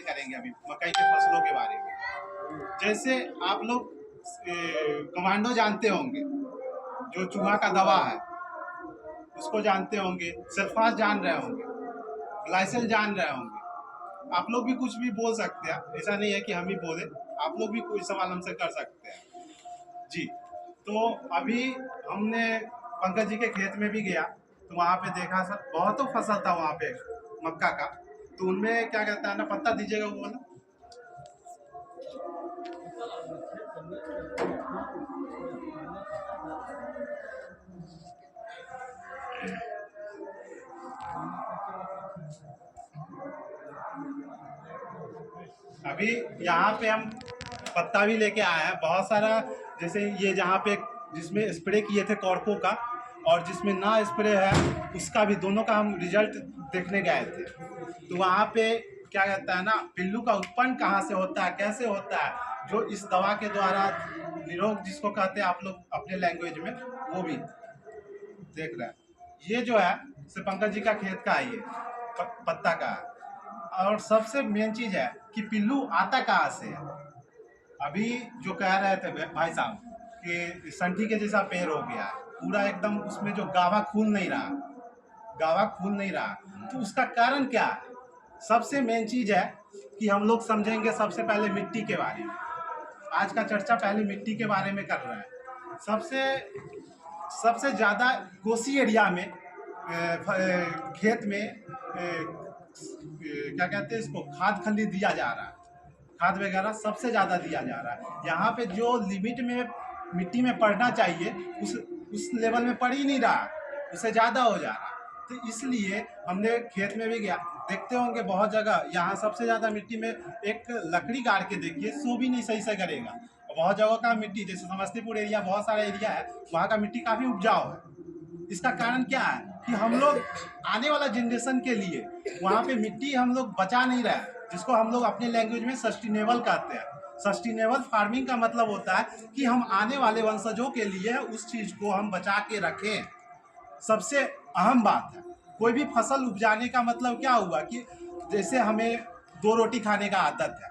बातें करेंगे अभी मकई के फसलों के बारे में। जैसे आप लोग कमांडो जानते होंगे, जो चूहा का दवा है उसको जानते होंगे, सल्फास जान रहे होंगे, ग्लाइसिल जान रहे होंगे। आप लोग भी कुछ भी बोल सकते हैं, ऐसा नहीं है कि हम ही बोले, आप लोग भी कोई सवाल हमसे कर सकते हैं जी। तो अभी हमने पंकज जी के खेत में भी गया तो वहाँ पे देखा सर बहुत तो फसल था वहाँ पे मक्का का, तो उनमें क्या कहता है ना, पत्ता दीजिएगा वो वाला। अभी यहाँ पे हम पत्ता भी लेके आए हैं बहुत सारा। जैसे ये जहाँ पे जिसमें स्प्रे किए थे कॉर्को का और जिसमें ना स्प्रे है उसका भी, दोनों का हम रिजल्ट देखने गए थे। तो वहाँ पे क्या कहता है ना, पिल्लू का उत्पन्न कहाँ से होता है, कैसे होता है, जो इस दवा के द्वारा निरोग जिसको कहते हैं आप लोग अपने लैंग्वेज में, वो भी देख रहे हैं। ये जो है से पंकज जी का खेत का है, ये पत्ता का है। और सबसे मेन चीज है कि पिल्लू आता कहाँ से है। अभी जो कह रहे थे भाई साहब कि संठी के जैसा पेड़ हो गया है पूरा एकदम, उसमें जो गावा खून नहीं रहा, गावा खून नहीं रहा, तो उसका कारण क्या है? सबसे मेन चीज है कि हम लोग समझेंगे सबसे पहले मिट्टी के बारे में। आज का चर्चा पहले मिट्टी के बारे में कर रहे हैं। सबसे ज़्यादा कोसी एरिया में खेत में क्या कहते हैं इसको, खाद खल्ली दिया जा रहा है, खाद वगैरह सबसे ज़्यादा दिया जा रहा है। यहाँ पे जो लिमिट में मिट्टी में पड़ना चाहिए उस लेवल में पड़ ही नहीं रहा, उससे ज़्यादा हो जा रहा। तो इसलिए हमने खेत में भी गया, देखते होंगे बहुत जगह यहाँ सबसे ज़्यादा मिट्टी में एक लकड़ी गाड़ के देखिए, सो भी नहीं सही से करेगा। बहुत जगह का मिट्टी, जैसे समस्तीपुर एरिया, बहुत सारा एरिया है वहाँ का मिट्टी काफ़ी उपजाऊ है। इसका कारण क्या है कि हम लोग आने वाला जनरेशन के लिए वहाँ पे मिट्टी हम लोग बचा नहीं रहे, जिसको हम लोग अपने लैंग्वेज में सस्टेनेबल कहते हैं। सस्टेनेबल फार्मिंग का मतलब होता है कि हम आने वाले वंशजों के लिए उस चीज़ को हम बचा के रखें। सबसे अहम बात है, कोई भी फसल उपजाने का मतलब क्या हुआ कि जैसे हमें 2 रोटी खाने का आदत है,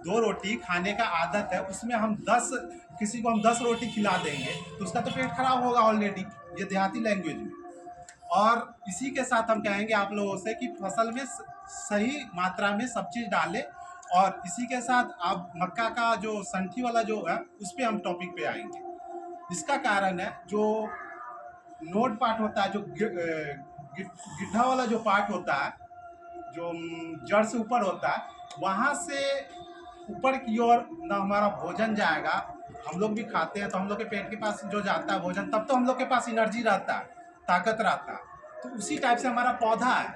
2 रोटी खाने का आदत है, उसमें हम 10, किसी को हम 10 रोटी खिला देंगे तो उसका तो पेट खराब होगा ऑलरेडी, ये देहाती लैंग्वेज में। और इसी के साथ हम कहेंगे आप लोगों से कि फसल में सही मात्रा में सब चीज़ डालें। और इसी के साथ आप मक्का का जो संठी वाला जो है उस पर हम टॉपिक पे आएंगे। इसका कारण है जो नोड पार्ट होता है, जो गिड्ढा वाला जो पार्ट होता है, जो जड़ से ऊपर होता है, वहाँ से ऊपर की ओर ना हमारा भोजन जाएगा। हम लोग भी खाते हैं तो हम लोग के पेट के पास जो जाता है भोजन, तब तो हम लोग के पास एनर्जी रहता है, ताकत रहता है। तो उसी टाइप से हमारा पौधा है,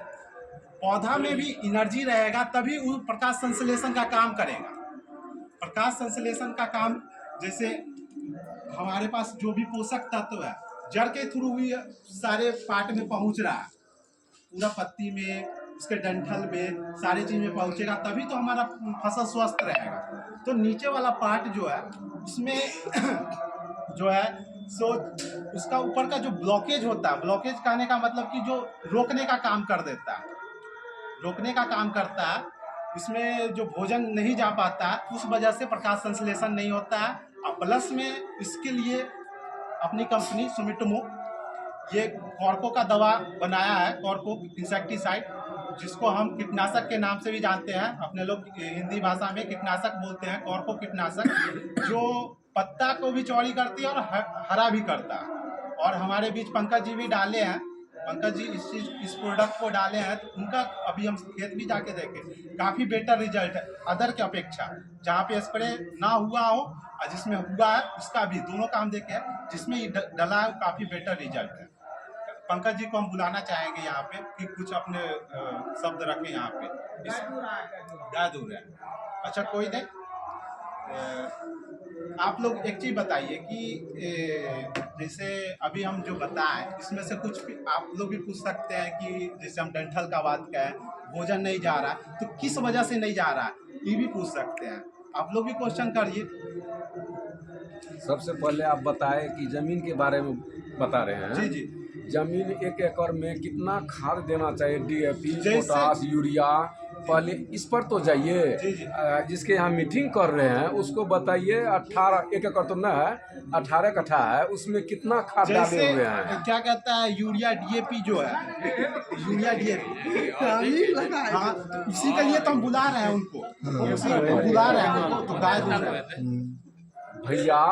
पौधा में भी एनर्जी रहेगा तभी वो प्रकाश संश्लेषण का काम करेगा। प्रकाश संश्लेषण का काम, जैसे हमारे पास जो भी पोषक तत्व है जड़ के थ्रू भी सारे पार्ट में पहुंच रहा है, पूरा पत्ती में, उसके डंठल में, सारी चीज़ में पहुंचेगा, तभी तो हमारा फसल स्वस्थ रहेगा। तो नीचे वाला पार्ट जो है उसमें जो है सो उसका ऊपर का जो ब्लॉकेज होता है, ब्लॉकेज कहने का मतलब कि जो रोकने का काम कर देता है, रोकने का काम करता है, इसमें जो भोजन नहीं जा पाता है, उस वजह से प्रकाश संश्लेषण नहीं होता है। और प्लस में इसके लिए अपनी कंपनी सुमिटोमो ये कॉर्को का दवा बनाया है, कॉर्को इंसेक्टिसाइड, जिसको हम कीटनाशक के नाम से भी जानते हैं, अपने लोग हिंदी भाषा में कीटनाशक बोलते हैं, कॉर्को कीटनाशक, जो पत्ता को भी चौड़ी करती है और हरा भी करता है। और हमारे बीच पंकज जी भी डाले हैं, पंकज जी इस प्रोडक्ट को डाले हैं, तो उनका अभी हम खेत भी जाके देखे, काफ़ी बेटर रिजल्ट है अदर के अपेक्षा। जहाँ पे स्प्रे ना हुआ हो और जिसमें हुआ है उसका भी, दोनों काम देखे, जिसमें डला है काफ़ी बेटर रिजल्ट है। पंकज जी को हम बुलाना चाहेंगे यहाँ पे कि कुछ अपने शब्द रखें यहाँ पे। क्या दूर है? अच्छा कोई नहीं, आप लोग एक चीज़ बताइए कि जैसे अभी हम जो बताएं इसमें से कुछ भी आप लोग भी पूछ सकते हैं कि जैसे हम डंठल का बात करें, भोजन नहीं जा रहा तो किस वजह से नहीं जा रहा है, ये भी पूछ सकते हैं। आप लोग भी क्वेश्चन करिए। सबसे पहले आप बताएं कि ज़मीन के बारे में बता रहे हैं। जी जी। जमीन 1 एकड़ में कितना खाद देना चाहिए? DAP, पोटास, यूरिया, पहले इस पर तो जाइए। जी, जी। जिसके यहाँ मीटिंग कर रहे हैं उसको बताइए 18 एक एकड़ तो न है, 18 कट्ठा है, उसमें कितना खाद डाले जैसे हुए हैं। क्या कहता है यूरिया डीएपी जो है, यूरिया डीएपी, हाँ, तो इसी के लिए तो हम बुला रहे हैं उनको, उसी को बुला रहे हैं उनको, तो गाय दूध है। भैया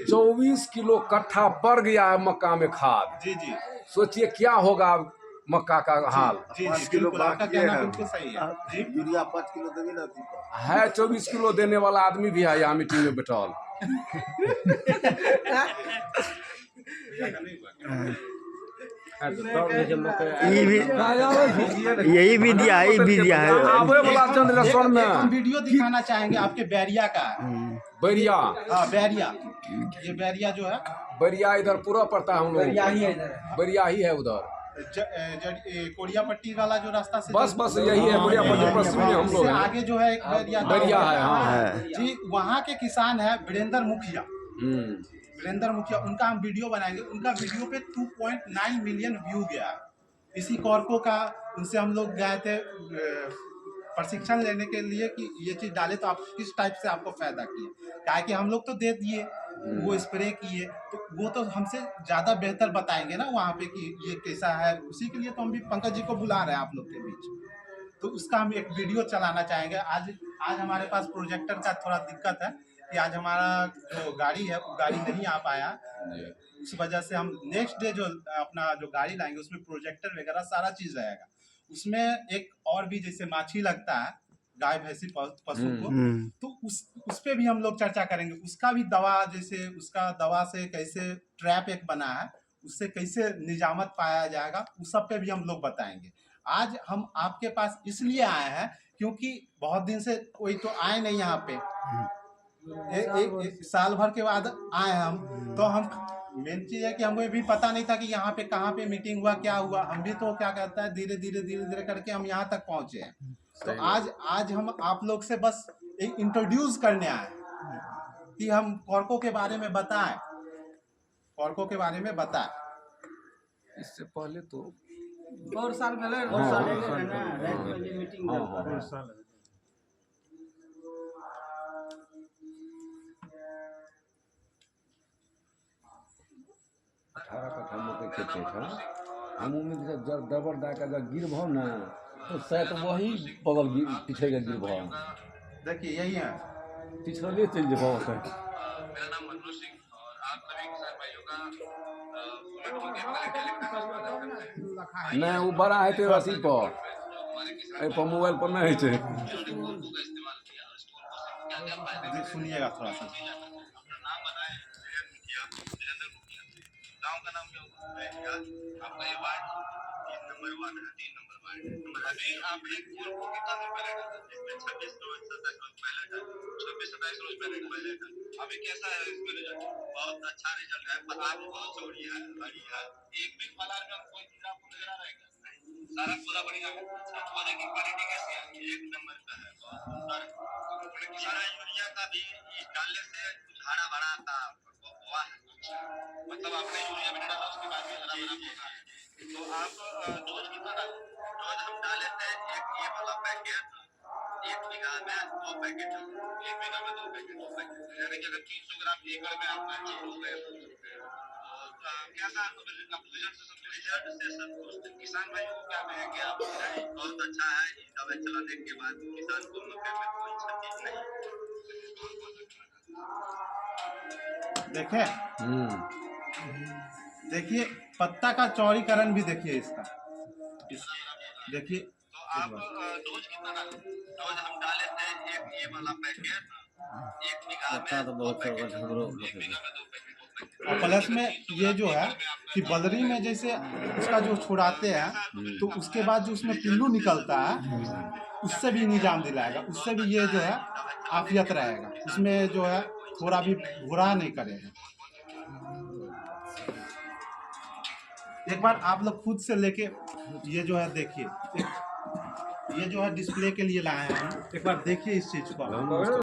24 किलो कट्ठा पड़ गया है मक्का में खाद। जी जी सोचिए क्या होगा मक्का का हाल। जी जी, बिल्कुल आपका कहना बिल्कुल सही है जी। यूरिया 5 किलो देंगे ना है 24 किलो देने वाला आदमी भी है यहाँ मीटिंग में बैठल। यही भी दिया है, यही भी दिया है। आवे वाला चंद लक्षण में हम वीडियो दिखाना चाहेंगे आपके बैरिया का। बैरिया, हाँ बैरिया, ये बैरिया जो है, बैरिया इधर पूरा पड़ता है हम लोग, बैरिया ही है उधर। कोरिया पट्टी वाला जो रास्ता से, बस यही है कोरिया पट्टी पश्चिम में हम लोग इससे हैं। आगे जो है एक बैरिया है, हाँ जी, वहाँ के किसान है वीरेंद्र मुखिया। वीरेंद्र मुखिया, उनका हम वीडियो बनाएंगे। उनका वीडियो पे 2.9 मिलियन व्यू गया है। इसी कॉर्को का उनसे हम लोग गए थे प्रशिक्षण लेने के लिए कि ये चीज़ डाले तो आप किस टाइप से आपको फायदा किए, क्या कि हम लोग तो दे दिए, वो स्प्रे किए, तो वो तो हमसे ज़्यादा बेहतर बताएंगे ना वहाँ पे कि ये कैसा है। उसी के लिए तो हम भी पंकज जी को बुला रहे हैं आप लोग के बीच, तो उसका हम एक वीडियो चलाना चाहेंगे। आज हमारे पास प्रोजेक्टर का थोड़ा दिक्कत है कि आज हमारा जो गाड़ी है वो गाड़ी नहीं आ पाया, उस वजह से हम नेक्स्ट डे जो अपना जो गाड़ी लाएंगे उसमें प्रोजेक्टर वगैरह सारा चीज़ रहेगा। उसमें एक और भी जैसे माछी लगता है गाय भैंसी पशु को, तो उस पे भी हम लोग चर्चा करेंगे। उसका भी दवा, जैसे उसका दवा से कैसे ट्रैप एक बना है, उससे कैसे निजामत पाया जाएगा, उस सब पे भी हम लोग बताएंगे। आज हम आपके पास इसलिए आए हैं क्योंकि बहुत दिन से कोई तो आए नहीं यहाँ पे, एक साल भर के बाद आए हम, तो हम मेन चीज़ है कि हमको ये भी पता नहीं था कि यहाँ पे कहाँ पे मीटिंग हुआ, क्या हुआ। हम भी तो क्या कहता है धीरे धीरे करके हम यहाँ तक पहुँचे हैं। तो आज हम आप लोग से बस एक इंट्रोड्यूस करने आए कि हम कॉर्को के बारे में बताएं, कॉर्को के बारे में बताएं। इससे पहले तो और साल पहले मीटिंग 18 कट्ठा मकई खेत था। हम उम्मीद जब दबर दा के जब गिर भाव ना तो शायद वही बगल पीछे का गिर भाव। देखिए यही है, पिछले चल जाओ। मेरा नाम मनोज सिंह और आप सभी किसान भाइयों का नहीं वो बड़ा है तेरा सी पर मोबाइल पर नहीं है। सुनिएगा थोड़ा सा। नाम बताएं, वीरेंद्र मुखिया, गांव का नाम क्या हुआ? आपका ये वार्ड 3 नंबर वार्ड है, 3 नंबर वार्ड। अभी आपने कॉर्को कितना दिन पहले डाला? इसमें 26 रोज 27 रोज पहले डाला, 26-27 रोज पहले डाला। अभी कैसा है इसमें रिजल्ट? बहुत अच्छा रिजल्ट है। पत्ता भी बहुत चौड़ी है, बड़ी है। एक भी फलार में कोई कीड़ा आपको नजर आ रहा है क्या? सारा पौधा बढ़िया है। पौधे की क्वालिटी कैसी है? 1 नंबर का है, बहुत सुंदर। किसान यूरिया का भी डालने से कुछ हरा भरा था हुआ है, मतलब आपने यूरिया भी डाला उसके बाद भी हरा भरा पौधा है। तो आप डोज कितना डाले? डोज हम डाले थे एक ये वाला पैकेट 1 बीघा में 2 पैकेट, 1 बीघा में 2 पैकेट, यानी कि अगर 300 ग्राम एकड़ में आपका हो गया कैसा रिजल्ट से संतुष्ट किसान भाइयों को क्या कहेंगे आप? बहुत अच्छा है, इस दवाई चलाने के बाद किसान को मक्के में कोई क्षति नहीं। देखें, देखिए पत्ता का चौड़ीकरण भी देखिए इसका, देखिए। तो आप डोज कितना डाले? डोज हम डाले थे एक ये वाला पैकेट 1 बीघा में 2 पैकेट, 1 बीघा में 2 पैकेट। और प्लस में ये जो है कि बदरी में जैसे उसका जो छुड़ाते हैं तो उसके बाद जो उसमें पिल्लू निकलता है उससे भी निजाम दिलाएगा, उससे भी ये जो है आफियत रहेगा, उसमें जो है थोड़ा भी बुरा नहीं करेगा। एक बार आप लोग खुद से लेके ये जो है देखिए, ये जो है डिस्प्ले के लिए लाए हैं हम, एक बार देखिए इस चीज़ को।